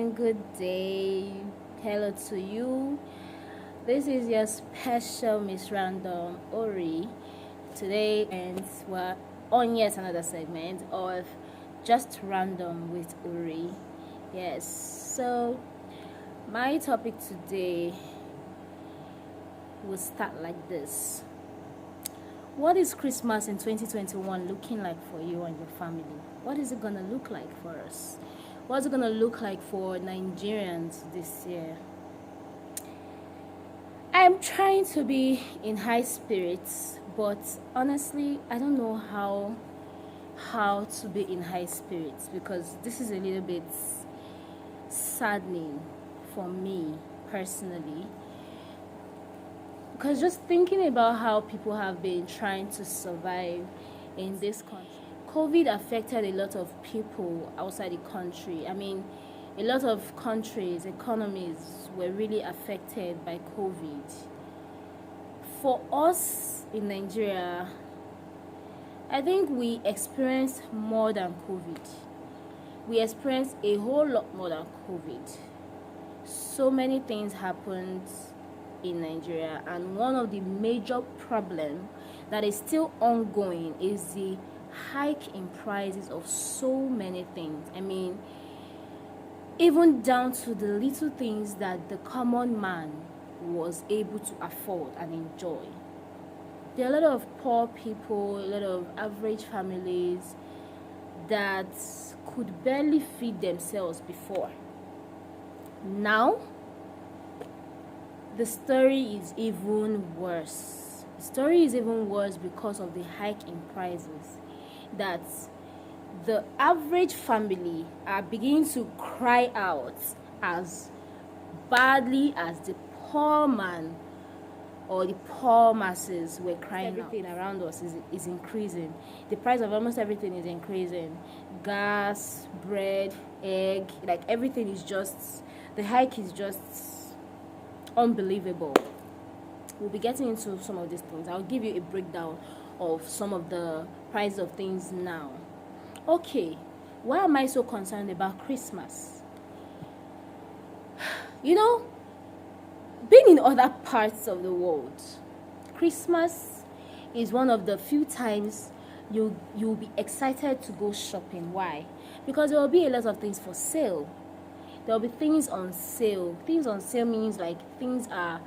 good day. Hello to you. This is your special Miss Random Ori. Today, and we're on yet another segment of Just Random with Ori. Yes, so my topic today will start like this. What is Christmas in 2021 looking like for you and your family? What is it gonna look like for us? What's it gonna look like for Nigerians this year? I'm trying to be in high spirits, but honestly, I don't know how to be in high spirits because this is a little bit saddening for me personally. Because just thinking about how people have been trying to survive in this country, COVID affected a lot of people outside the country. I mean, a lot of countries, economies were really affected by COVID. For us in Nigeria, I think we experienced more than COVID. We experienced a whole lot more than COVID. So many things happened in Nigeria, and one of the major problems that is still ongoing is the hike in prices of so many things. I mean, even down to the little things that the common man was able to afford and enjoy. There are a lot of poor people, a lot of average families that could barely feed themselves before. Now, the story is even worse. The story is even worse because of the hike in prices that the average family are beginning to cry out as badly as the poor man or the poor masses were crying out. Everything around us is increasing. The price of almost everything is increasing. Gas, bread, egg, like everything is just, the hike is just unbelievable. We'll be getting into some of these things. I'll give you a breakdown of some of the prices of things now. Okay, why am I so concerned about Christmas? You know, being in other parts of the world, Christmas is one of the few times you'll be excited to go shopping. Why? Because there will be a lot of things for sale. There will be things on sale. Things on sale means like things are,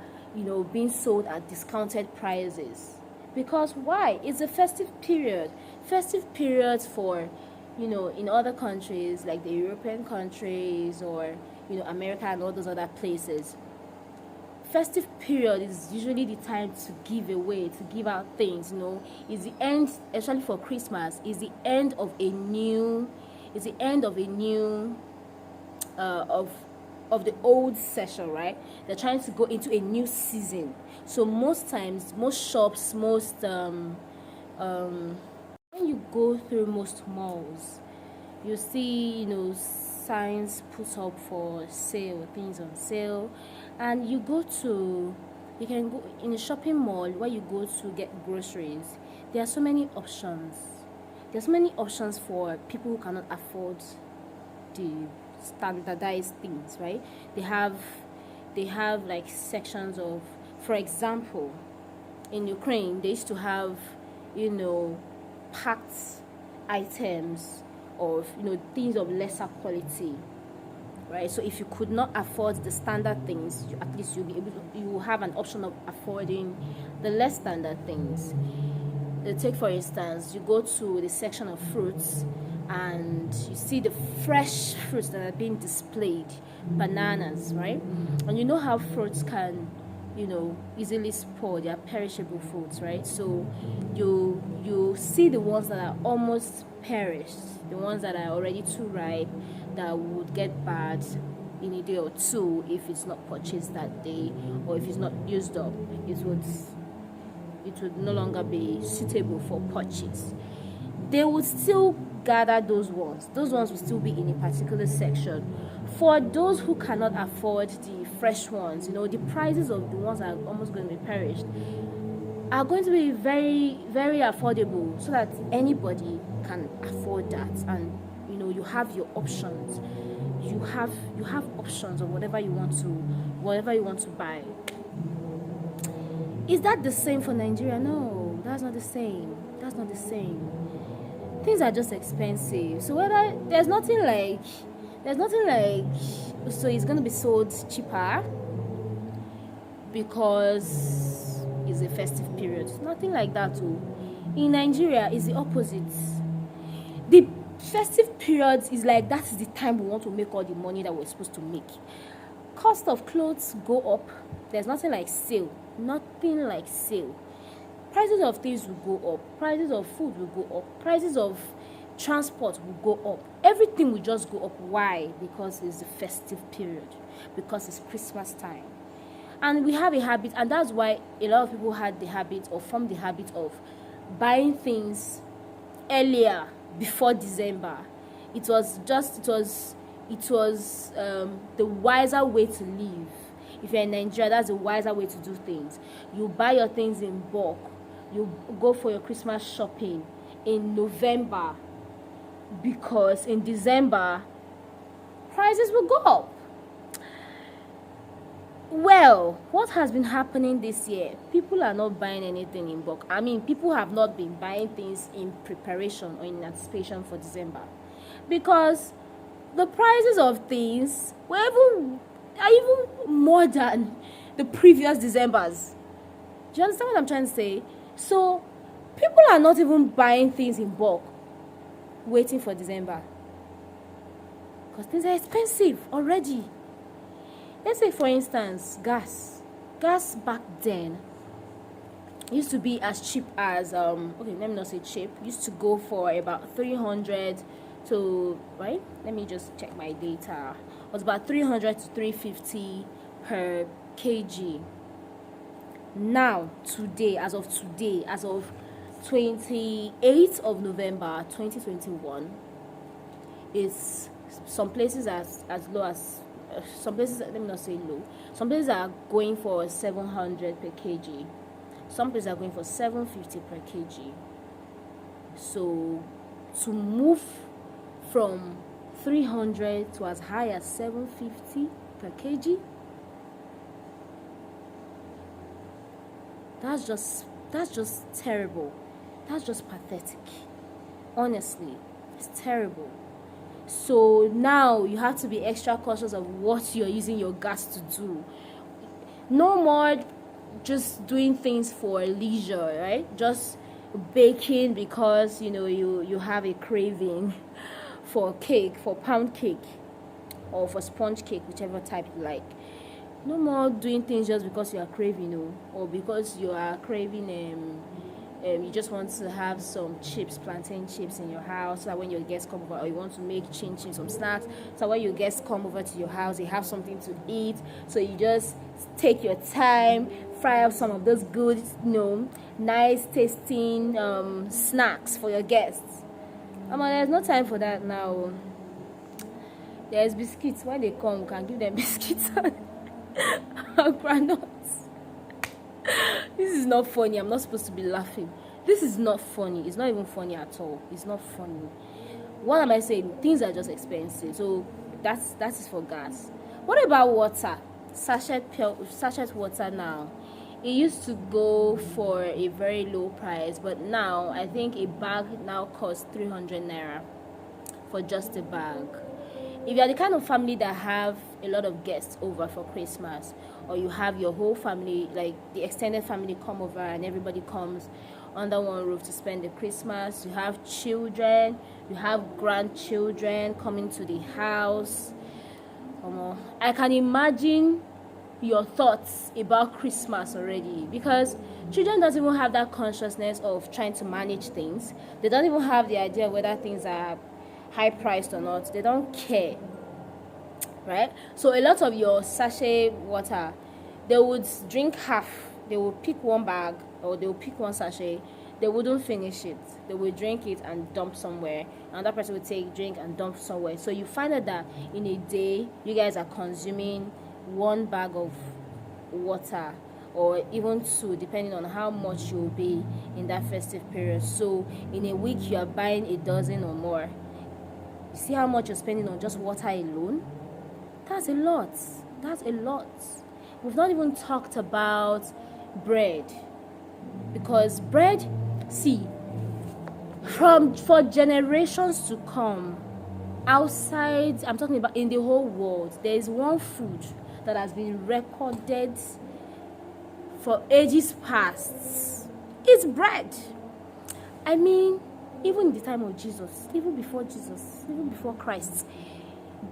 being sold at discounted prices. Because why? It's a festive period. Festive periods for, in other countries like the European countries or, America and all those other places. Festive period is usually the time to give away, to give out things, is the end, especially for Christmas, is the end of a new, of the old session, right? They're trying to go into a new season. So most times, most shops, when you go through most malls, you see, signs put up for sale, things on sale, and you can go in a shopping mall where you go to get groceries. There are so many options. There's so many options for people who cannot afford the standardized things, right? They have like sections of, for example, in Ukraine they used to have packed items of things of lesser quality, right? So if you could not afford the standard things, at least you will have an option of affording the less standard things. Take for instance, you go to the section of fruits and you see the fresh fruits that are being displayed, bananas, right? And you know how fruits can easily spoil. They are perishable fruits, right? So you see the ones that are almost perished, the ones that are already too ripe, that would get bad in a day or two if it's not purchased that day, or if it's not used up, it would no longer be suitable for purchase. They would still gather those ones will still be in a particular section. For those who cannot afford the fresh ones, the prices of the ones that are almost going to be perished are going to be very, very affordable, so that anybody can afford that. And you have your options. you have options of whatever you want to buy. Is that the same for Nigeria? No, that's not the same. That's not the same. Things are just expensive. So whether there's nothing like so it's gonna be sold cheaper because it's a festive period. Nothing like that too. In Nigeria it's the opposite. The festive period is like that is the time we want to make all the money that we're supposed to make. Cost of clothes go up. There's nothing like sale. Nothing like sale. Prices of things will go up. Prices of food will go up. Prices of transport will go up. Everything will just go up. Why? Because it's the festive period. Because it's Christmas time. And we have a habit, and that's why a lot of people had the habit or formed the habit of buying things earlier before December. It was the wiser way to live. If you're in Nigeria, that's the wiser way to do things. You buy your things in bulk. You go for your Christmas shopping in November, because in December prices will go up. Well, what has been happening this year? People are not buying anything in bulk. I mean, people have not been buying things in preparation or in anticipation for December, because the prices of things are even more than the previous Decembers. Do you understand what I'm trying to say? So people are not even buying things in bulk, waiting for December, because things are expensive already. Let's say, for instance, gas back then used to be as cheap as okay, let me not say cheap, used to go for about 300 to, right, let me just check my data, it was about 300 to 350 per kg. Now today, as of 28th of November 2021, is some places as low as some places, let me not say low, some places are going for 700 per kg, some places are going for 750 per kg. So to move from 300 to as high as 750 per kg, that's just terrible. That's just pathetic. Honestly, it's terrible. So now you have to be extra cautious of what you're using your gas to do. No more just doing things for leisure, right? Just baking because you have a craving for cake, for pound cake, or for sponge cake, whichever type you like. No more doing things just because you are craving, or because you are craving you just want to have some chips, plantain chips in your house, so that when your guests come over, or you want to make chin, some snacks, so when your guests come over to your house, they have something to eat. So you just take your time, fry up some of those good, nice tasting snacks for your guests. There's no time for that now. There's biscuits. When they come, we can give them biscuits and granules. This is not funny. I'm not supposed to be laughing. This is not funny. It's not even funny at all. It's not funny. What am I saying? Things are just expensive. So that is for gas. What about water? Sachet water now. It used to go for a very low price, but now I think a bag now costs 300 naira for just a bag. If you're the kind of family that have a lot of guests over for Christmas, or you have your whole family, like the extended family, come over and everybody comes under one roof to spend the Christmas, you have children, you have grandchildren coming to the house, I can imagine your thoughts about Christmas already, because children don't even have that consciousness of trying to manage things. They don't even have the idea whether things are high priced or not. They don't care, right? So a lot of your sachet water, they would drink half. They will pick one bag, or they will pick one sachet. They wouldn't finish it. They will drink it and dump somewhere. Another person will take drink and dump somewhere. So you find out that in a day you guys are consuming one bag of water, or even two, depending on how much you'll be in that festive period. So in a week you are buying a dozen or more. You see how much you're spending on just water alone? That's a lot. That's a lot. We've not even talked about bread. Because bread, see, for generations to come, outside, I'm talking about in the whole world, there is one food that has been recorded for ages past. It's bread. I mean, even in the time of Jesus, even before Jesus, even before Christ,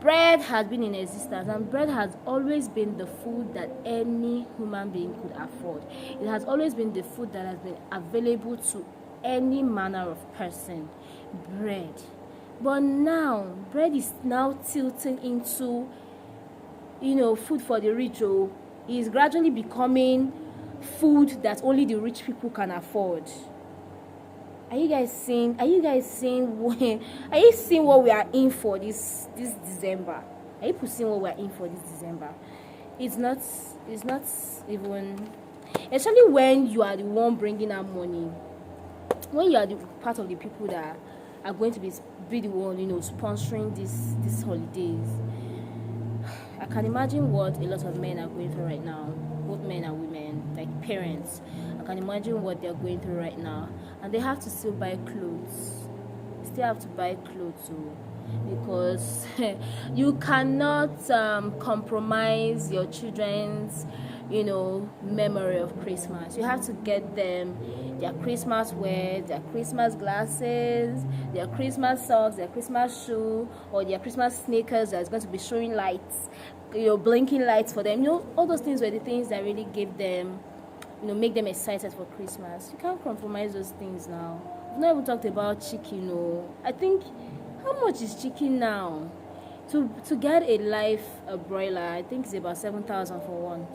bread has been in existence, and bread has always been the food that any human being could afford. It has always been the food that has been available to any manner of person. Bread. But now, bread is now tilting into, food for the rich. It is gradually becoming food that only the rich people can afford. Are you guys seeing what we are in for this December? Are you seeing what we are in for this December? It's not even, especially when you are the one bringing out money, when you are the part of the people that are going to be the one, sponsoring these holidays. I can imagine what a lot of men are going through right now, both men and women, like parents. I can imagine what they're going through right now, and they have to still buy clothes. Still have to buy clothes too, because you cannot compromise your children's, memory of Christmas. You have to get them their Christmas wear, their Christmas glasses, their Christmas socks, their Christmas shoe, or their Christmas sneakers that's going to be showing lights, blinking lights for them. All those things were the things that really gave them, make them excited for Christmas. You can't compromise those things now. We've not even talked about chicken. I think, how much is chicken now? To get a live broiler, I think it's about 7,000 for one.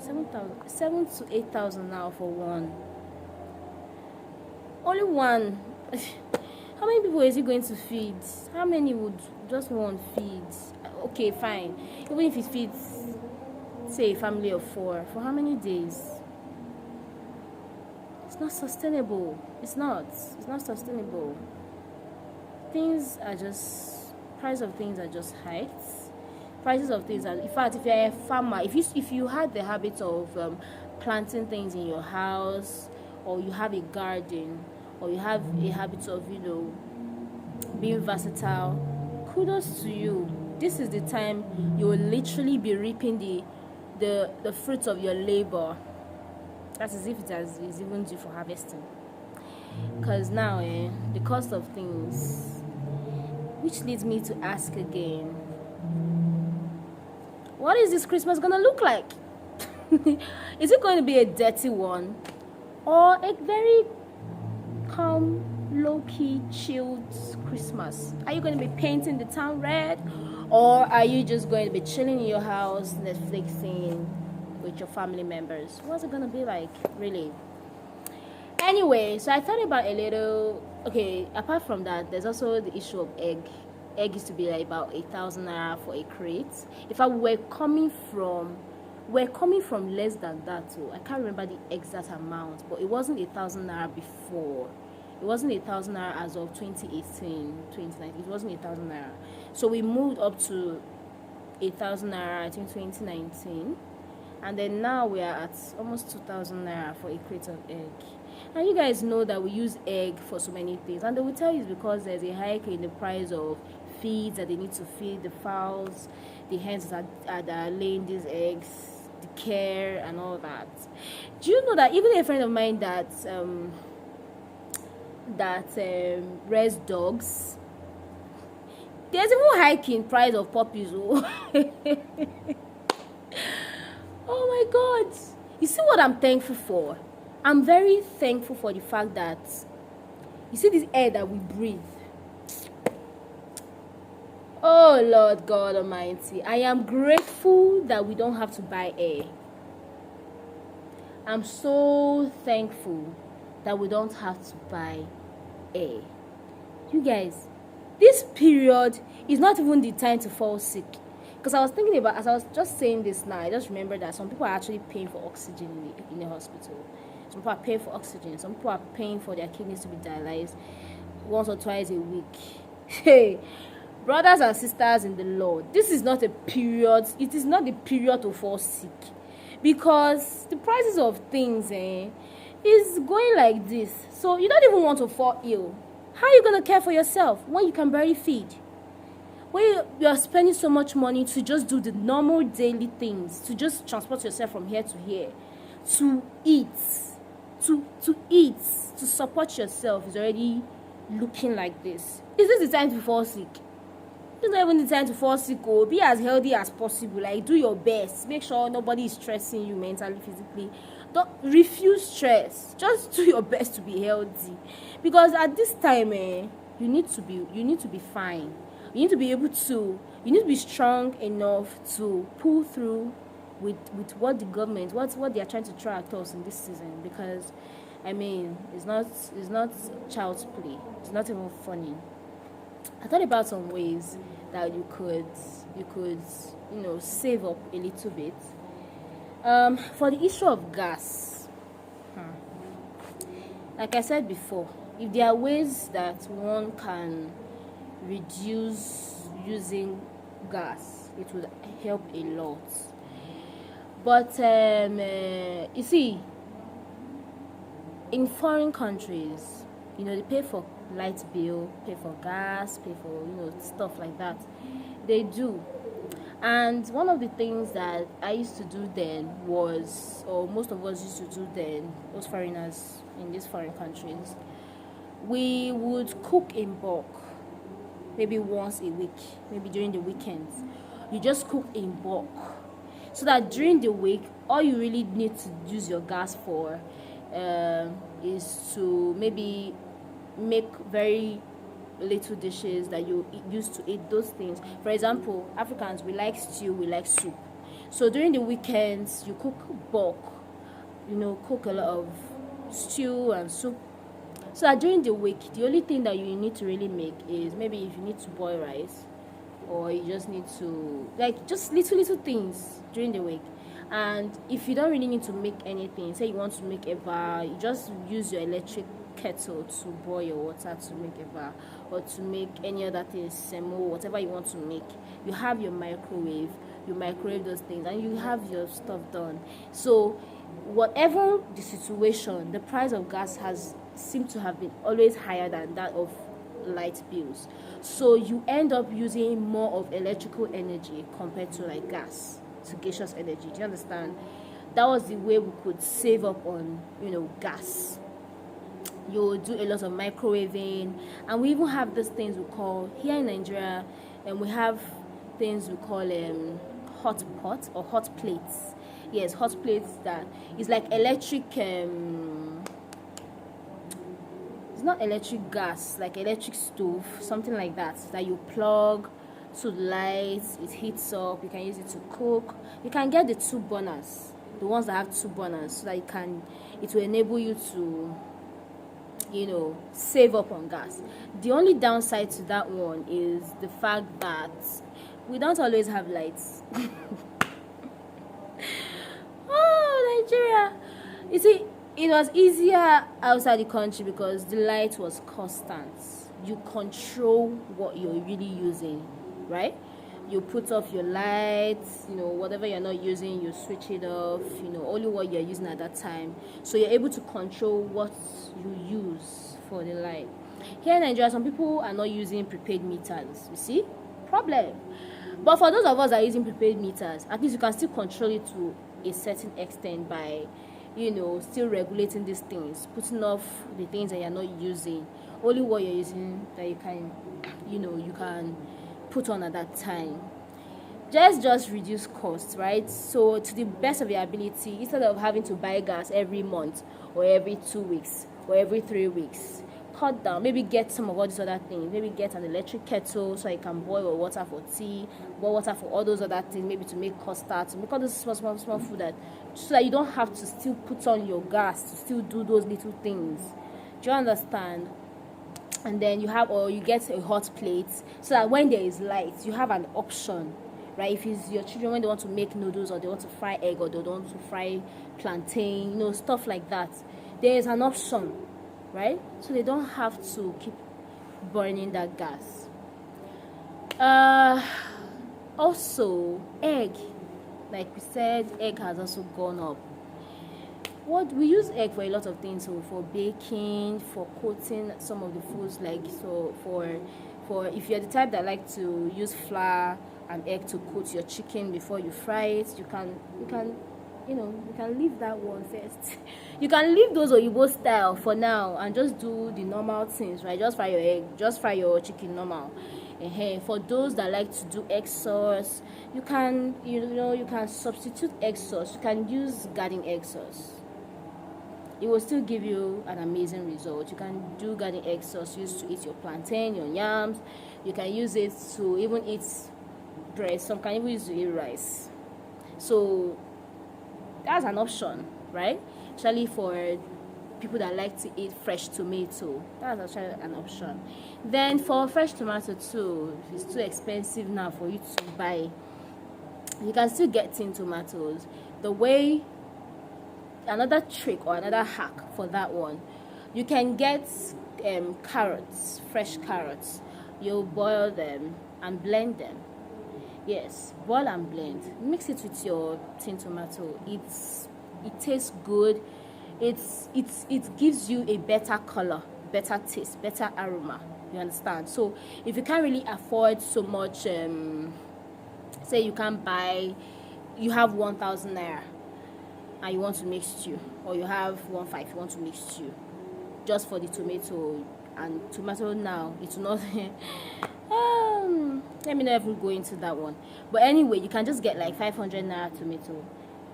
7 to 8,000 now for one. Only one. How many people is he going to feed? How many would just one feed? Okay, fine. Even if it feeds, say, a family of 4, for how many days? It's not sustainable. It's not sustainable. Price of things are just hiked. Prices of things are, in fact, if you're a farmer, if you had the habit of planting things in your house, or you have a garden, or you have a habit of being versatile, kudos to you. This is the time you will literally be reaping the fruits of your labor. That's as if is even due for harvesting. Because now the cost of things, which leads me to ask again, what is this Christmas gonna look like? Is it going to be a dirty one, or a very calm, low-key, chilled Christmas? Are you going to be painting the town red, or are you just going to be chilling in your house, Netflixing with your family members? What's it gonna be like, really? Anyway, so I thought about a little. Okay, apart from that, there's also the issue of egg. Egg used to be like about 8,000 naira for a crate. In fact, we're coming from less than that too. I can't remember the exact amount, but it wasn't 8,000 naira before. It wasn't 8,000 naira as of 2018, 2019. It wasn't 8,000 naira. So we moved up to 8,000 naira, I think 2019. And then now we are at almost 2,000 naira for a crate of egg. And you guys know that we use egg for so many things. And they will tell you it's because there's a hike in the price of feeds that they need to feed the fowls, the hens that are laying these eggs, the care and all that. Do you know that even a friend of mine that rears dogs, there's even hike in price of puppies. Oh my God. You see what I'm thankful for? I'm very thankful for the fact that, you see this air that we breathe. Oh Lord God Almighty, I am grateful that we don't have to buy air. I'm so thankful that we don't have to buy air. You guys, this period is not even the time to fall sick. Because I was thinking about, as I was just saying this now, I just remember that some people are actually paying for oxygen in the hospital. Some people are paying for oxygen. Some people are paying for their kidneys to be dialyzed once or twice a week. Hey, Brothers and sisters in the Lord, this is not a period. It is not the period to fall sick, because the prices of things is going like this. So you don't even want to fall ill. How are you going to care for yourself when you can barely feed? When you are spending so much money to just do the normal daily things, to just transport yourself from here to here, to eat, to support yourself, is already looking like this. Is this the time to fall sick? It's not even the time to fall sick. Be as healthy as possible. Like, do your best. Make sure nobody is stressing you mentally, physically. Don't refuse stress. Just do your best to be healthy, because at this time, you need to be fine. You need to be able to. You need to be strong enough to pull through with what the government, what they are trying to throw at us in this season. Because, it's not child's play. It's not even funny. I thought about some ways that you could save up a little bit. For the issue of gas, like I said before, if there are ways that one can reduce using gas, it would help a lot. But you see, in foreign countries, they pay for light bill, pay for gas, pay for stuff like that. They do. And one of the things that I used to do then was, or most of us used to do then, those foreigners in these foreign countries, we would cook in bulk, maybe once a week, maybe during the weekends. You just cook in bulk, so that during the week, all you really need to use your gas for is to maybe make very little dishes that you used to eat those things. For example, Africans, we like stew, we like soup. So during the weekends, you cook bulk, cook a lot of stew and soup. So that during the week, the only thing that you need to really make is maybe if you need to boil rice, or you just need to, just little things during the week. And if you don't really need to make anything, say you want to make eba, you just use your electric kettle to boil your water to make eba, or to make any other thing, semo, whatever you want to make. You have your microwave, you microwave those things, and you have your stuff done. So whatever the situation, the price of gas seemed to have been always higher than that of light bills. So you end up using more of electrical energy compared to gas, to gaseous energy. Do you understand? That was the way we could save up on gas. You do a lot of microwaving, and we even have these things we call here in Nigeria, and we have things we call hot pot or hot plates. Yes, hot plates that is like electric. It's not electric gas, like electric stove, something like that you plug to the lights. It heats up. You can use it to cook. You can get the 2 burners, the ones that have 2 burners, so that it will enable you to save up on gas. The only downside to that one is the fact that we don't always have lights. Oh, Nigeria. You see, it was easier outside the country because the light was constant. You control what you're really using, right? You put off your lights, whatever you're not using, you switch it off, only what you're using at that time. So you're able to control what you use for the light. Here in Nigeria, some people are not using prepaid meters, you see? Problem. But for those of us that are using prepaid meters, at least you can still control it to a certain extent by, still regulating these things, putting off the things that you're not using, only what you're using that you can, you can put on at that time. Just reduce costs, right? So to the best of your ability, instead of having to buy gas every month or every 2 weeks or every 3 weeks, cut down. Maybe get some of all these other things. Maybe get an electric kettle so you can boil water for tea, boil water for all those other things, maybe to make custard, to make all those small food, so that you don't have to still put on your gas to still do those little things. Do you understand? And then you get a hot plate, so that when there is light, you have an option, right? If it's your children, when they want to make noodles, or they want to fry egg, or they want to fry plantain, stuff like that, there is an option, right? So they don't have to keep burning that gas. uh Also, egg, like we said, egg has also gone up. What we use egg for a lot of things, so for baking, for coating some of the foods, like so for if you're the type that like to use flour and egg to coat your chicken before you fry it, you can leave that one first. You can leave those Oyibo style for now and just do the normal things, right? Just fry your egg, just fry your chicken normal. For those that like to do egg sauce, you can you can substitute egg sauce. You can use garden egg sauce. It will still give you an amazing result. You can do garden egg sauce used to eat your plantain, your yams. You can use it to even eat bread. Some can even use to eat rice. So that's an option, right? Especially for people that like to eat fresh tomato. That's actually an option. Then for fresh tomato too, if it's too expensive now for you to buy, you can still get tin tomatoes. The way, another trick or another hack for that one, you can get carrots, fresh carrots. You boil them and blend them. Yes, boil and blend. Mix it with your tin tomato. It tastes good. It gives you a better color, better taste, better aroma. You understand? So if you can't really afford so much, say you can't buy, you have 1,000 naira and you want to make stew, or you have 1,500, you want to make stew, just for the tomato, and tomato now it will not let me not even go into that one. But anyway, you can just get like 500 naira tomato,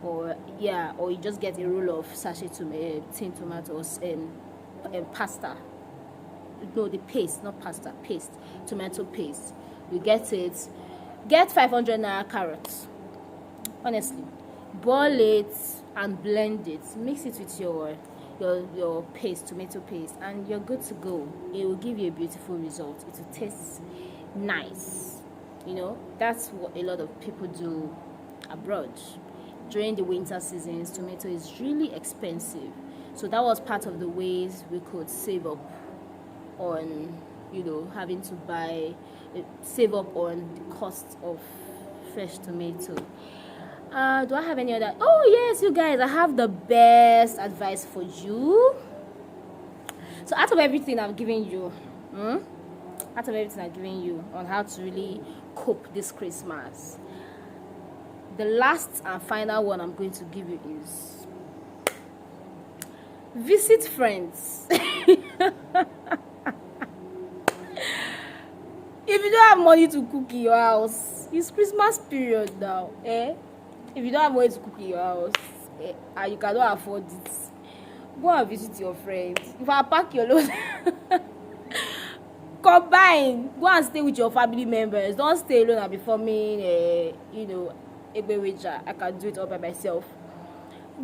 or you just get a roll of sachet tin tomatoes and pasta. No, the paste, not pasta, paste, tomato paste. You get it. Get 500 naira carrots. Honestly, boil it and blend it. Mix it with your paste, tomato paste, and you're good to go. It will give you a beautiful result. It will taste nice. That's what a lot of people do abroad. During the winter seasons, tomato is really expensive. So that was part of the ways we could save up on, having to save up on the cost of fresh tomato. Do I have any other? Oh yes, you guys, I have the best advice for you. So out of everything I've given you, on how to really cope this Christmas, the last and final one I'm going to give you is visit friends. If you don't have money to cook in your house, it's Christmas period now, If you don't have money to cook in your house, and you cannot afford it, go and visit your friends. If I pack your load, combine, go and stay with your family members. Don't stay alone and be forming I can do it all by myself.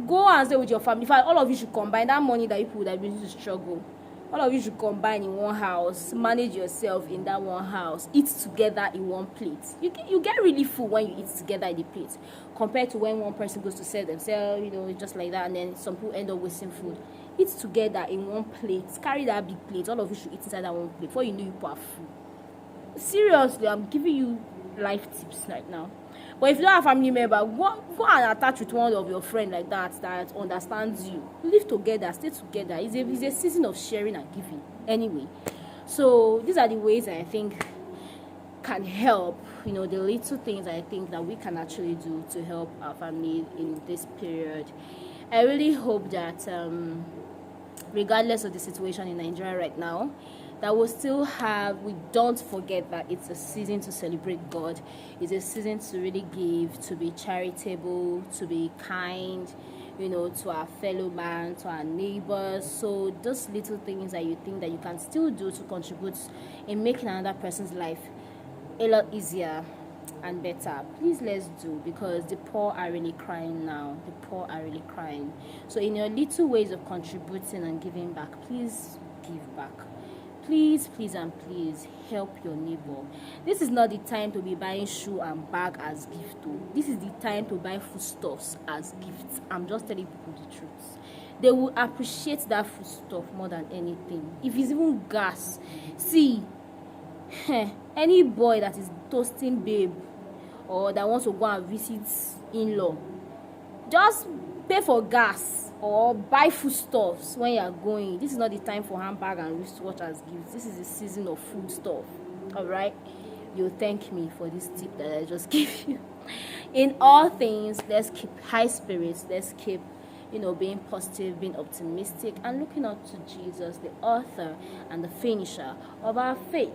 Go and stay with your family. In fact, all of you should combine that money that you put that you to struggle. All of you should combine in one house. Manage yourself in that one house. Eat together in one plate. You get really full when you eat together in the plate, compared to when one person goes to sell themselves, just like that, and then some people end up wasting food. Eat together in one plate. Carry that big plate. All of you should eat inside that one plate. Before you know, you are full. Seriously, I'm giving you life tips right now. But if you don't have a family member, go and attach with one of your friends like that understands you. Live together, stay together. It's a season of sharing and giving. Anyway, so these are the ways I think can help. The little things I think that we can actually do to help our family in this period. I really hope that, regardless of the situation in Nigeria right now, that we don't forget that it's a season to celebrate God. It's a season to really give, to be charitable, to be kind, to our fellow man, to our neighbors. So those little things that you think that you can still do to contribute in making another person's life a lot easier and better, please let's do, because the poor are really crying now. The poor are really crying. So in your little ways of contributing and giving back, please give back. Please, please, and please help your neighbor. This is not the time to be buying shoe and bag as gift though. This is the time to buy foodstuffs as gifts. I'm just telling people the truth. They will appreciate that foodstuff more than anything. If it's even gas, see, Any boy that is toasting babe or that wants to go and visit in-law, just pay for gas or buy foodstuffs when you are going. This is not the time for handbag and wristwatch as gifts. This is the season of food stuff. All right, you'll thank me for this tip that I just gave you. In all things, let's keep high spirits. Let's keep, being positive, being optimistic, and looking up to Jesus, the author and the finisher of our faith.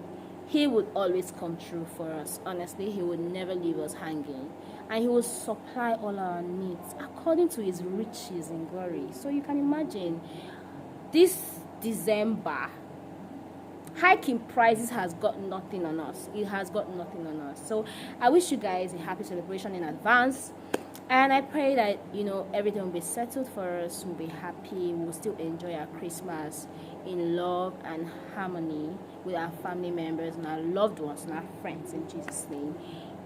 He would always come true for us. Honestly, he would never leave us hanging. And he will supply all our needs according to his riches in glory. So you can imagine, this December, hiking prices has got nothing on us. It has got nothing on us. So I wish you guys a happy celebration in advance. And I pray that, everything will be settled for us. We'll be happy. We'll still enjoy our Christmas in love and harmony with our family members and our loved ones and our friends. In Jesus' name,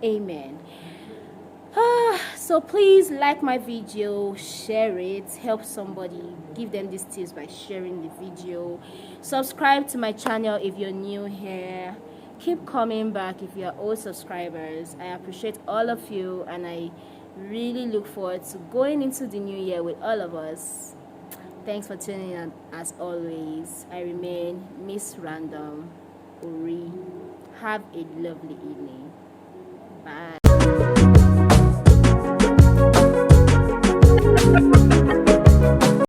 amen. So please like my video, share it, help somebody, give them these tips by sharing the video. Subscribe to my channel if you're new here. Keep coming back if you're old subscribers. I appreciate all of you, and I really look forward to going into the new year with all of us. Thanks for tuning in as always. I remain Miss Random Uri. Have a lovely evening. Bye.